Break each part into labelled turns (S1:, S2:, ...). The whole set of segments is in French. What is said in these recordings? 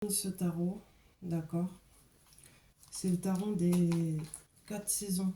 S1: Ce tarot, d'accord. C'est le tarot des 4 saisons.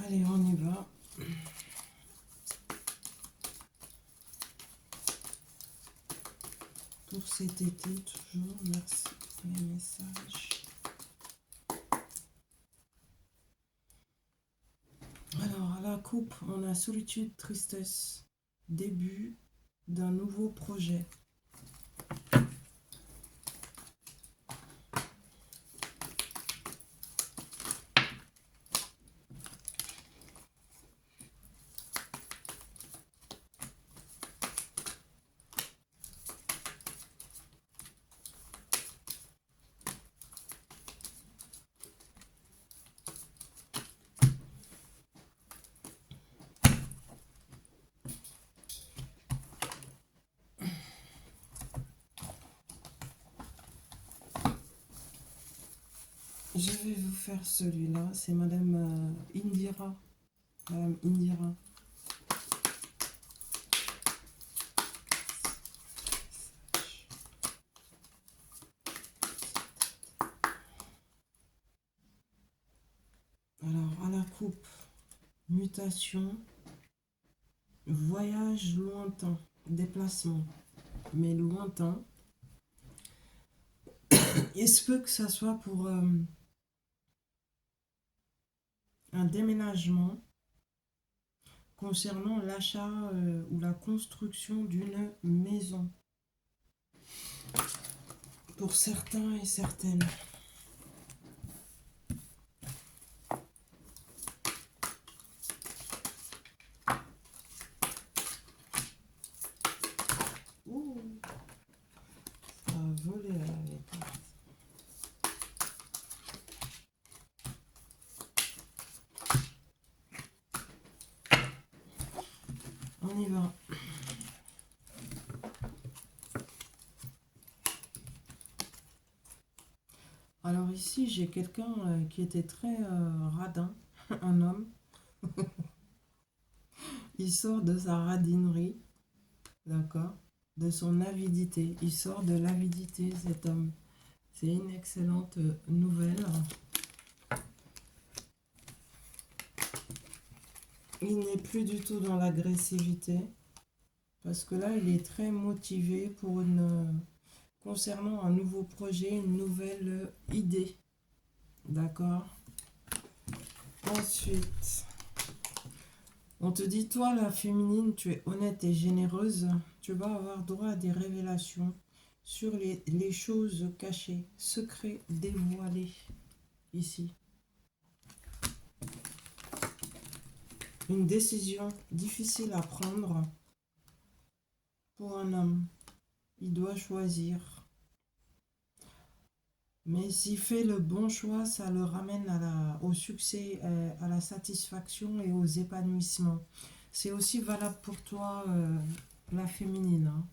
S1: Allez, on y va. Pour cet été, toujours, merci pour les messages. Alors, à la coupe, on a solitude, tristesse, début d'un nouveau projet. Je vais vous faire celui-là, c'est Madame Indira. Madame Indira. Alors, à la coupe, mutation, voyage lointain, déplacement, mais lointain. Il se peut que ça soit pour un déménagement concernant l'achat ou la construction d'une maison. Pour certains et certaines. Ouh, ça a volé les cartes. On y va. Alors ici, j'ai quelqu'un qui était très radin, un homme. Il sort de sa radinerie, d'accord, de son avidité. Il sort de l'avidité, cet homme. C'est une excellente nouvelle. Il n'est plus du tout dans l'agressivité. Parce que là, il est très motivé pour concernant un nouveau projet, une nouvelle idée. D'accord. Ensuite, on te dit, toi, la féminine, tu es honnête et généreuse. Tu vas avoir droit à des révélations sur les choses cachées, secrets dévoilés. Ici. Une décision difficile à prendre pour un homme. Il doit choisir. Mais s'il fait le bon choix, ça le ramène au succès, à la satisfaction et aux épanouissements. C'est aussi valable pour toi, la féminine. Hein.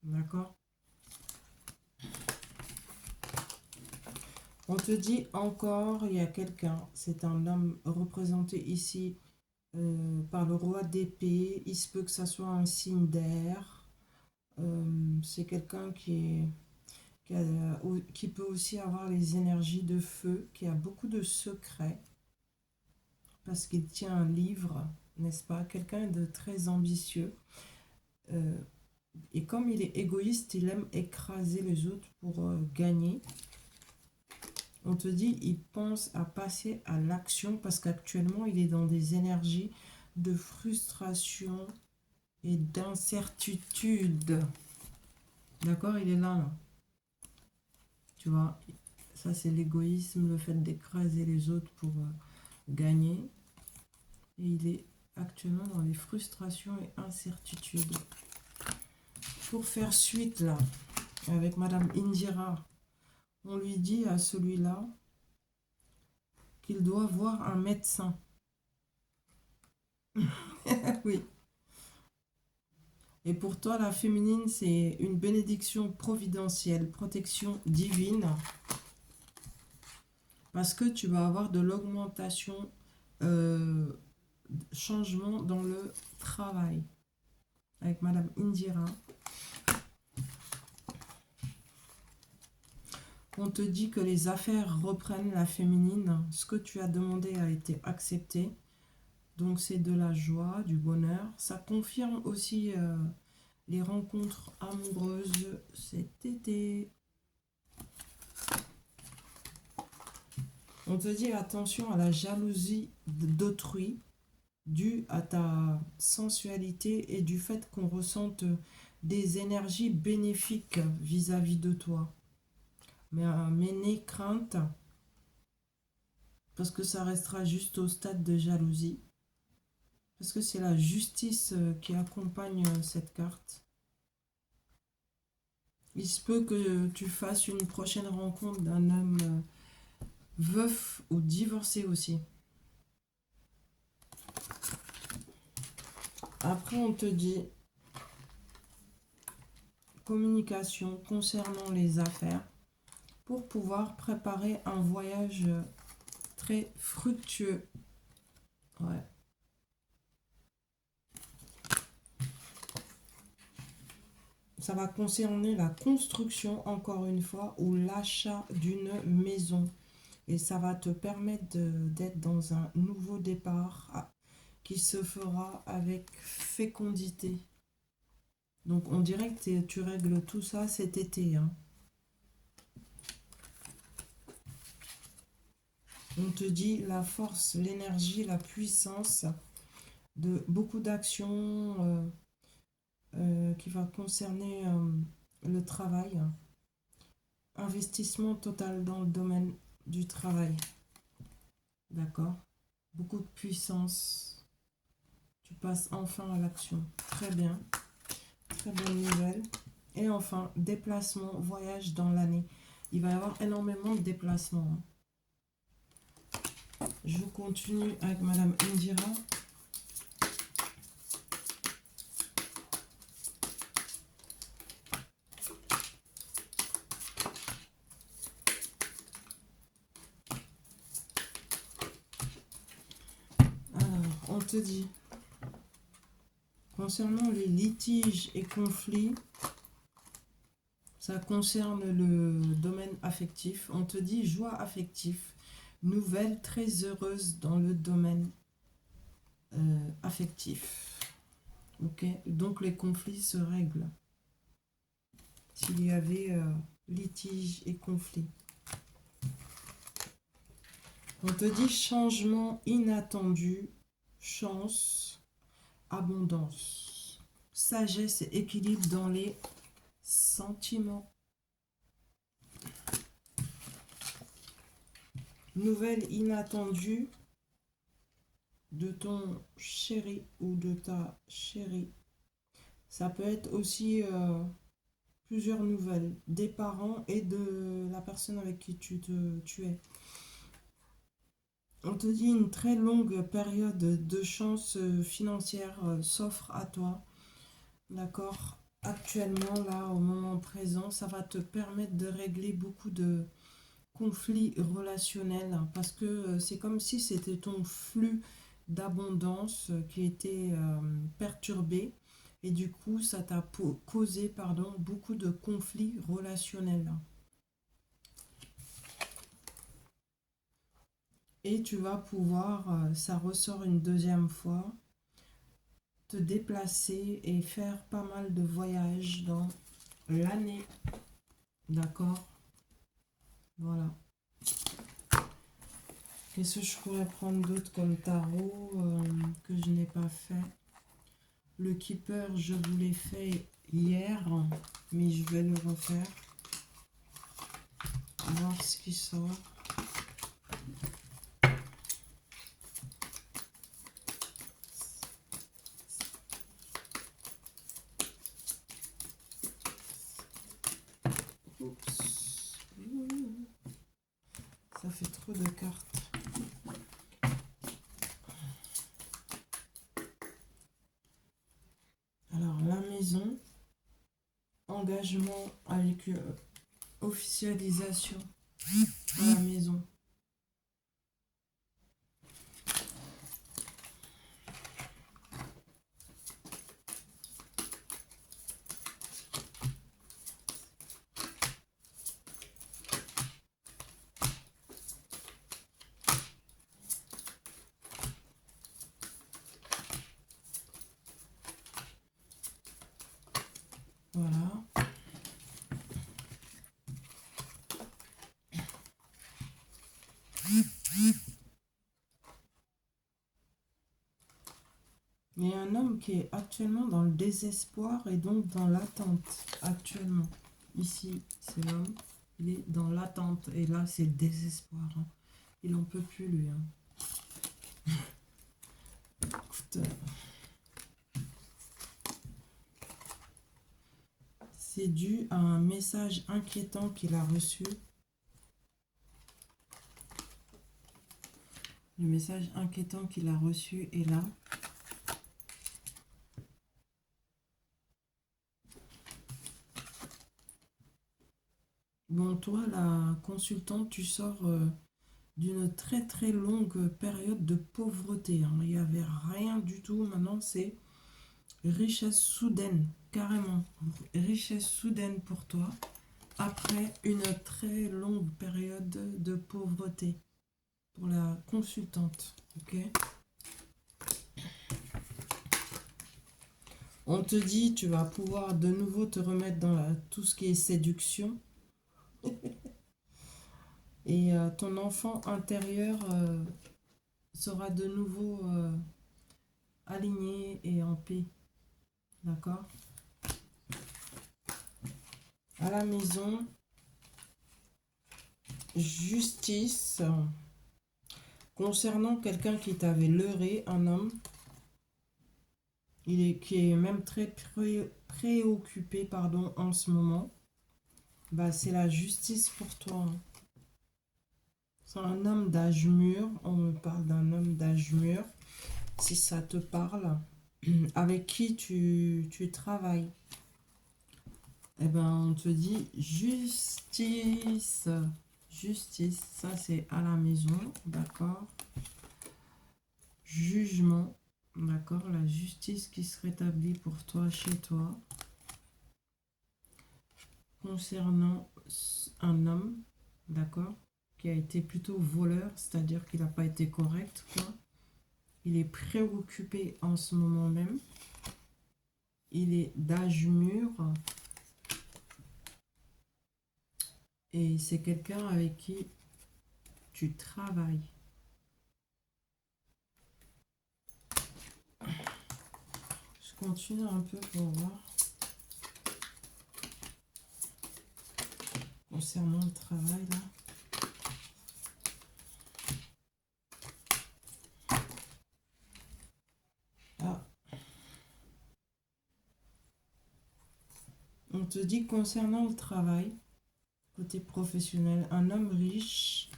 S1: D'accord? On te dit encore, il y a quelqu'un. C'est un homme représenté ici par le roi d'épée. Il se peut que ça soit un signe d'air. C'est quelqu'un qui peut aussi avoir les énergies de feu, qui a beaucoup de secrets, parce qu'il tient un livre, n'est-ce pas? Quelqu'un de très ambitieux. Et comme il est égoïste, il aime écraser les autres pour gagner. On te dit, il pense à passer à l'action, parce qu'actuellement, il est dans des énergies de frustration et d'incertitude. D'accord? Il est là. Tu vois, ça c'est l'égoïsme, le fait d'écraser les autres pour gagner. Et il est actuellement dans les frustrations et incertitudes. Pour faire suite là, avec Madame Indira, on lui dit à celui-là qu'il doit voir un médecin. Oui. Et pour toi, la féminine, c'est une bénédiction providentielle, protection divine, parce que tu vas avoir de l'augmentation, euh, changement dans le travail. Avec Madame Indira, on te dit que les affaires reprennent la féminine. Ce que tu as demandé a été accepté. Donc c'est de la joie, du bonheur. Ça confirme aussi les rencontres amoureuses cet été. On te dit attention à la jalousie d'autrui due à ta sensualité et du fait qu'on ressente des énergies bénéfiques vis-à-vis de toi. Mais n'aie crainte parce que ça restera juste au stade de jalousie. Parce que c'est la justice qui accompagne cette carte. Il se peut que tu fasses une prochaine rencontre d'un homme veuf ou divorcé aussi. Après, on te dit communication concernant les affaires pour pouvoir préparer un voyage très fructueux. Ouais. Ça va concerner la construction, encore une fois, ou l'achat d'une maison. Et ça va te permettre d'être dans un nouveau départ qui se fera avec fécondité. Donc on dirait que tu règles tout ça cet été. Hein. On te dit la force, l'énergie, la puissance de beaucoup d'actions qui va concerner le travail. Investissement total dans le domaine du travail. D'accord? Beaucoup de puissance. Tu passes enfin à l'action. Très bien. Très bonne nouvelle. Et enfin, déplacement, voyage dans l'année. Il va y avoir énormément de déplacements. Je continue avec Madame Indira. Alors, on te dit, concernant les litiges et conflits, ça concerne le domaine affectif. On te dit joie affective, nouvelle très heureuse dans le domaine affectif. Ok, donc les conflits se règlent. S'il y avait litige et conflit. On te dit changement inattendu, chance, abondance, sagesse et équilibre dans les sentiments. Nouvelle inattendue de ton chéri ou de ta chérie. Ça peut être aussi plusieurs nouvelles des parents et de la personne avec qui tu es. On te dit une très longue période de chance financière s'offre à toi. D'accord? Actuellement, là, au moment présent, ça va te permettre de régler beaucoup de conflits relationnels parce que c'est comme si c'était ton flux d'abondance qui était perturbé et du coup, ça t'a causé beaucoup de conflits relationnels. Et tu vas pouvoir, ça ressort une deuxième fois, te déplacer et faire pas mal de voyages dans l'année. D'accord? Voilà. Qu'est-ce que je pourrais prendre d'autre comme tarot que je n'ai pas fait? Le Keeper, je vous l'ai fait hier, mais je vais le refaire. Voir ce qui sort. Oups. Ça fait trop de cartes. maison, engagement avec officialisation à la maison. Voilà. Il y a un homme qui est actuellement dans le désespoir et donc dans l'attente actuellement. Ici, c'est l'homme, il est dans l'attente et là, c'est le désespoir. Hein. Il n'en peut plus, lui. Hein. Écoute, c'est dû à un message inquiétant qu'il a reçu. Le message inquiétant qu'il a reçu est là. Bon, toi, la consultante, tu sors d'une très très longue période de pauvreté. Hein. Il n'y avait rien du tout. Maintenant, c'est richesse soudaine, carrément. Richesse soudaine pour toi, après une très longue période de pauvreté. Pour la consultante, ok? On te dit, tu vas pouvoir de nouveau te remettre dans tout ce qui est séduction. Et ton enfant intérieur sera de nouveau aligné et en paix. D'accord? À la maison, justice. Concernant quelqu'un qui t'avait leurré, un homme, qui est même très préoccupé pardon, en ce moment, bah, c'est la justice pour toi. Hein. C'est un homme d'âge mûr. On me parle d'un homme d'âge mûr. Si ça te parle, avec qui tu travailles. Eh ben, on te dit justice. Justice, ça c'est à la maison, d'accord. Jugement, d'accord. La justice qui se rétablit pour toi, chez toi. Concernant un homme, d'accord, qui a été plutôt voleur, c'est-à-dire qu'il n'a pas été correct, quoi. Il est préoccupé en ce moment même. Il est d'âge mûr. Et c'est quelqu'un avec qui tu travailles. Je continue un peu pour voir. Concernant le travail, là. Ah. On te dit concernant le travail, côté professionnel, un homme riche,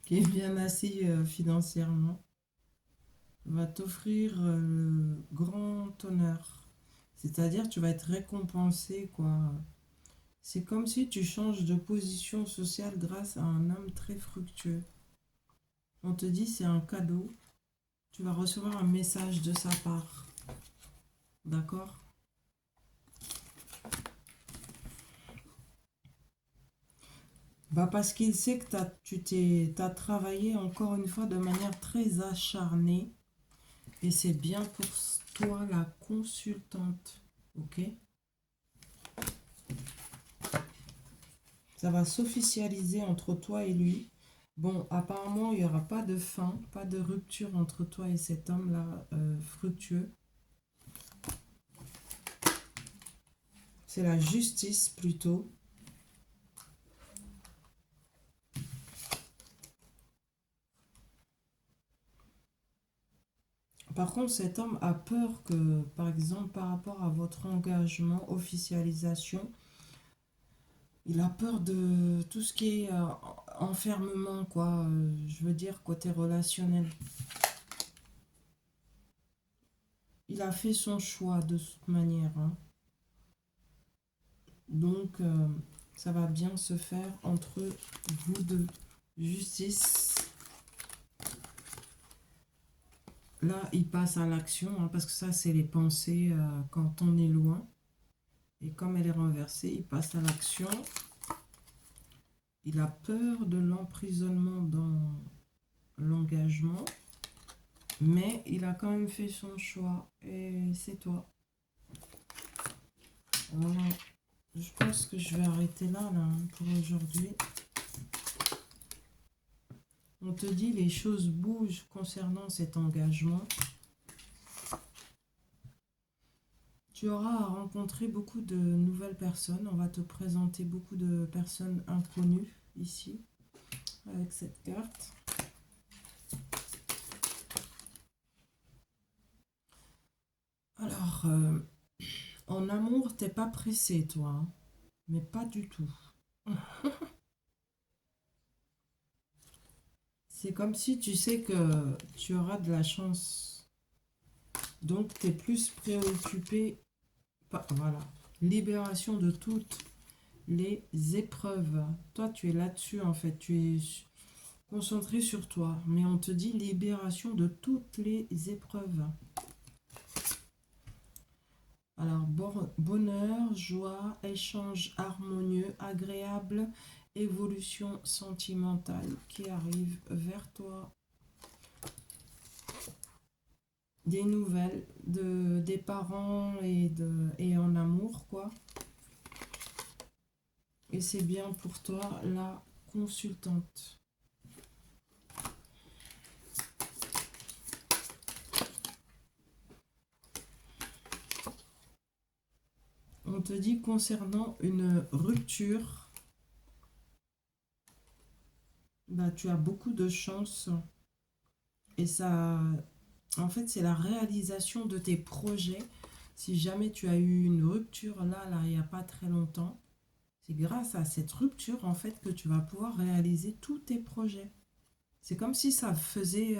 S1: qui est bien assis financièrement, va t'offrir le grand honneur. C'est-à-dire, tu vas être récompensé, quoi. C'est comme si tu changes de position sociale grâce à un homme très fructueux. On te dit, c'est un cadeau. Tu vas recevoir un message de sa part. D'accord? Bah parce qu'il sait que tu as travaillé encore une fois de manière très acharnée. Et c'est bien pour toi la consultante. Ok? Ça va s'officialiser entre toi et lui. Bon, apparemment, il n'y aura pas de fin, pas de rupture entre toi et cet homme-là fructueux. C'est la justice plutôt. Par contre, cet homme a peur que, par exemple, par rapport à votre engagement, officialisation, il a peur de tout ce qui est enfermement, quoi. Je veux dire, côté relationnel. Il a fait son choix de toute manière, hein. Donc, ça va bien se faire entre vous deux. Justice. Là, il passe à l'action, hein, parce que ça, c'est les pensées quand on est loin. Et comme elle est renversée, il passe à l'action. Il a peur de l'emprisonnement dans l'engagement. Mais il a quand même fait son choix. Et c'est toi. Voilà. Je pense que je vais arrêter là, pour aujourd'hui. On te dit les choses bougent concernant cet engagement. Tu auras à rencontrer beaucoup de nouvelles personnes. On va te présenter beaucoup de personnes inconnues ici, avec cette carte. Alors, en amour, t'es pas pressé, toi, hein, mais pas du tout. C'est comme si tu sais que tu auras de la chance. Donc, tu es plus préoccupé par, voilà, libération de toutes les épreuves. Toi, tu es là-dessus, en fait. Tu es concentré sur toi. Mais on te dit libération de toutes les épreuves. Alors, bonheur, joie, échange harmonieux, agréable, évolution sentimentale qui arrive vers toi. Des nouvelles des parents et en amour, quoi. Et c'est bien pour toi, la consultante. On te dit concernant une rupture, bah, tu as beaucoup de chance. Et ça, en fait, c'est la réalisation de tes projets. Si jamais tu as eu une rupture là, il n'y a pas très longtemps, c'est grâce à cette rupture, en fait, que tu vas pouvoir réaliser tous tes projets. C'est comme si ça faisait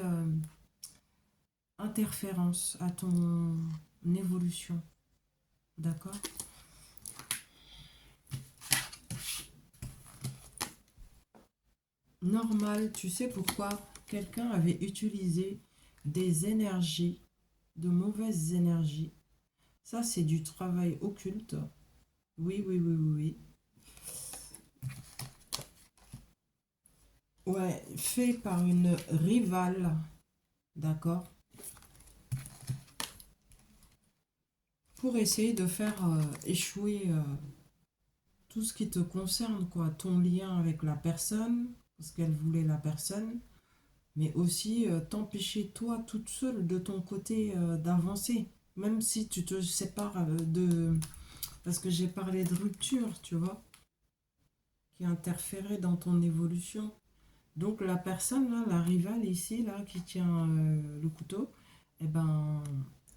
S1: interférence à ton évolution. D'accord? Normal, tu sais pourquoi quelqu'un avait utilisé des énergies, de mauvaises énergies. Ça, c'est du travail occulte. Oui, oui, oui, oui, oui. Ouais, fait par une rivale. D'accord? Pour essayer de faire échouer tout ce qui te concerne, quoi. Ton lien avec la personne, parce qu'elle voulait la personne, mais aussi t'empêcher toi toute seule de ton côté d'avancer. Même si tu te sépares de... Parce que j'ai parlé de rupture, tu vois, qui interférait dans ton évolution. Donc la personne, là, la rivale ici, là, qui tient le couteau, eh ben,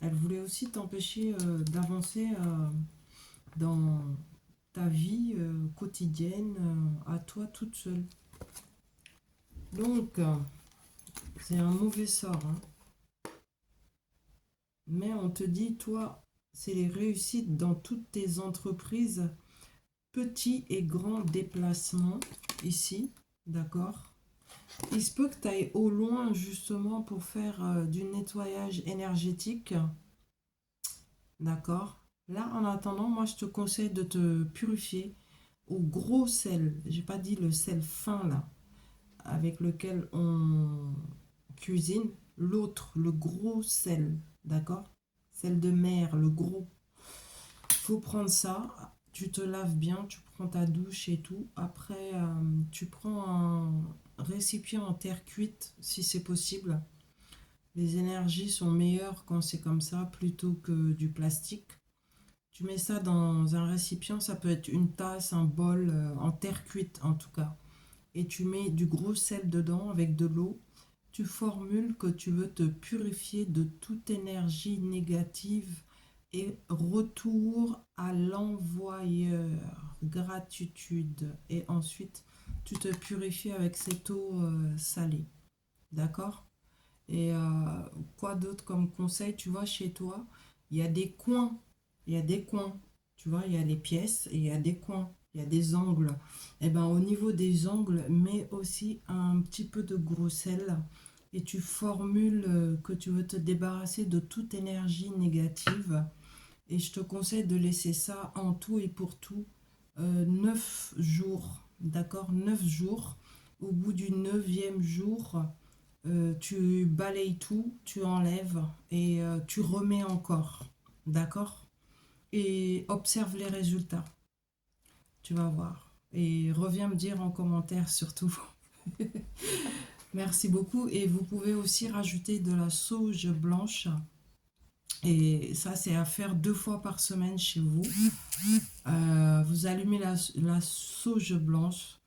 S1: elle voulait aussi t'empêcher d'avancer dans ta vie quotidienne à toi toute seule. Donc, c'est un mauvais sort, hein. Mais on te dit, toi, c'est les réussites dans toutes tes entreprises, petits et grands déplacements ici, d'accord? Il se peut que tu ailles au loin justement pour faire du nettoyage énergétique, d'accord? Là, en attendant, moi, je te conseille de te purifier au gros sel. J'ai pas dit le sel fin là, avec lequel on cuisine. L'autre, le gros sel, d'accord? Sel de mer, le gros. Faut prendre ça. Tu te laves bien, tu prends ta douche et tout. Après, tu prends un récipient en terre cuite si c'est possible. Les énergies sont meilleures quand c'est comme ça plutôt que du plastique. Tu mets ça dans un récipient, ça peut être une tasse, un bol, en terre cuite en tout cas. Et tu mets du gros sel dedans avec de l'eau. Tu formules que tu veux te purifier de toute énergie négative et retour à l'envoyeur, gratitude. Et ensuite, tu te purifies avec cette eau salée. D'accord? Et quoi d'autre comme conseil? Tu vois, chez toi, il y a des coins, il y a des coins, tu vois, il y a les pièces et il y a des coins, il y a des angles. Et ben au niveau des angles, mets aussi un petit peu de gros sel et tu formules que tu veux te débarrasser de toute énergie négative. Et je te conseille de laisser ça en tout et pour tout 9 jours, d'accord? 9 jours. Au bout du neuvième jour, tu balayes tout, tu enlèves et tu remets encore, d'accord? Et observe les résultats, tu vas voir. Et reviens me dire en commentaire surtout. Merci beaucoup. Et vous pouvez aussi rajouter de la sauge blanche. Et ça, c'est à faire 2 fois par semaine chez vous. Vous allumez la sauge blanche.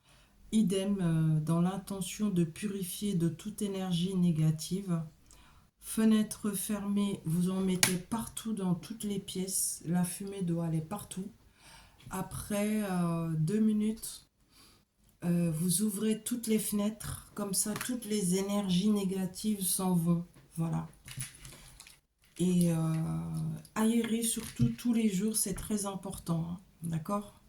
S1: Idem, dans l'intention de purifier de toute énergie négative. Fenêtre fermée, vous en mettez partout dans toutes les pièces. La fumée doit aller partout. Après 2 minutes, vous ouvrez toutes les fenêtres. Comme ça, toutes les énergies négatives s'en vont. Voilà. Et aérer surtout tous les jours, c'est très important. Hein, d'accord?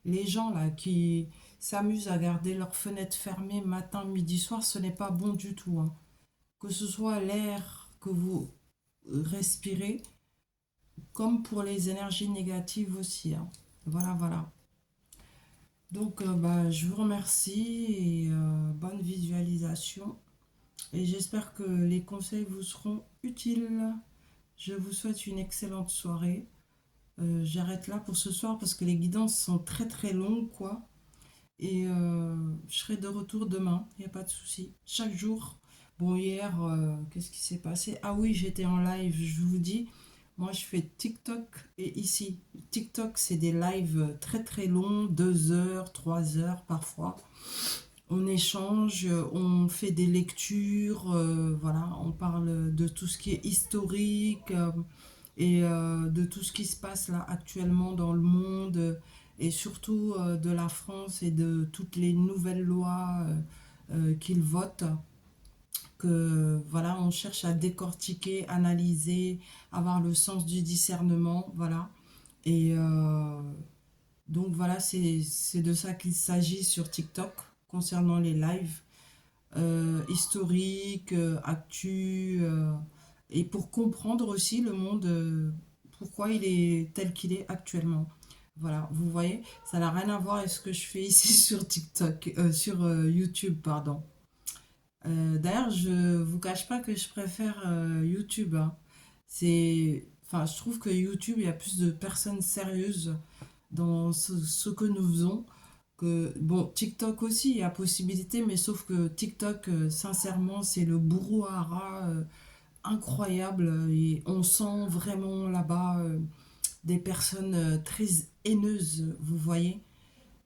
S1: Les gens là qui s'amusent à garder leurs fenêtres fermées matin, midi, soir, ce n'est pas bon du tout. Hein. Que ce soit l'air que vous respirez, comme pour les énergies négatives aussi. Hein. Voilà, voilà. Donc, bah, je vous remercie et bonne visualisation. Et j'espère que les conseils vous seront utiles. Je vous souhaite une excellente soirée. J'arrête là pour ce soir parce que les guidances sont très très longues, quoi. Et je serai de retour demain, il n'y a pas de souci. Chaque jour. Bon, hier, qu'est-ce qui s'est passé? Ah oui, j'étais en live, je vous dis. Moi, je fais TikTok et ici. TikTok, c'est des lives très très longs, 2 heures, 3 heures parfois. On échange, on fait des lectures, voilà, on parle de tout ce qui est historique et de tout ce qui se passe là actuellement dans le monde et surtout de la France et de toutes les nouvelles lois qu'ils votent. Que voilà, on cherche à décortiquer, analyser, avoir le sens du discernement, voilà. Et donc voilà, c'est de ça qu'il s'agit sur TikTok concernant les lives historiques, actu, et pour comprendre aussi le monde, pourquoi il est tel qu'il est actuellement. Voilà, vous voyez, ça n'a rien à voir avec ce que je fais ici sur TikTok, sur YouTube, pardon. D'ailleurs, je vous cache pas que je préfère YouTube. Hein. Enfin, je trouve que YouTube, il y a plus de personnes sérieuses dans ce que nous faisons. Bon, TikTok aussi, il y a possibilité, mais sauf que TikTok, sincèrement, c'est le brouhaha incroyable et on sent vraiment là-bas des personnes très haineuses, vous voyez,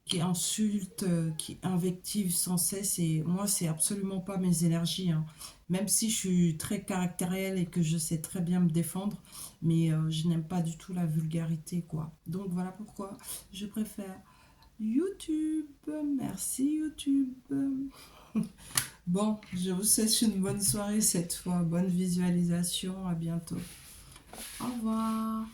S1: qui insultent, qui invectivent sans cesse et moi, c'est absolument pas mes énergies. Hein. Même si je suis très caractérielle et que je sais très bien me défendre, mais je n'aime pas du tout la vulgarité, quoi. Donc voilà pourquoi je préfère YouTube. Merci YouTube. Bon, je vous souhaite une bonne soirée cette fois. Bonne visualisation. À bientôt. Au revoir.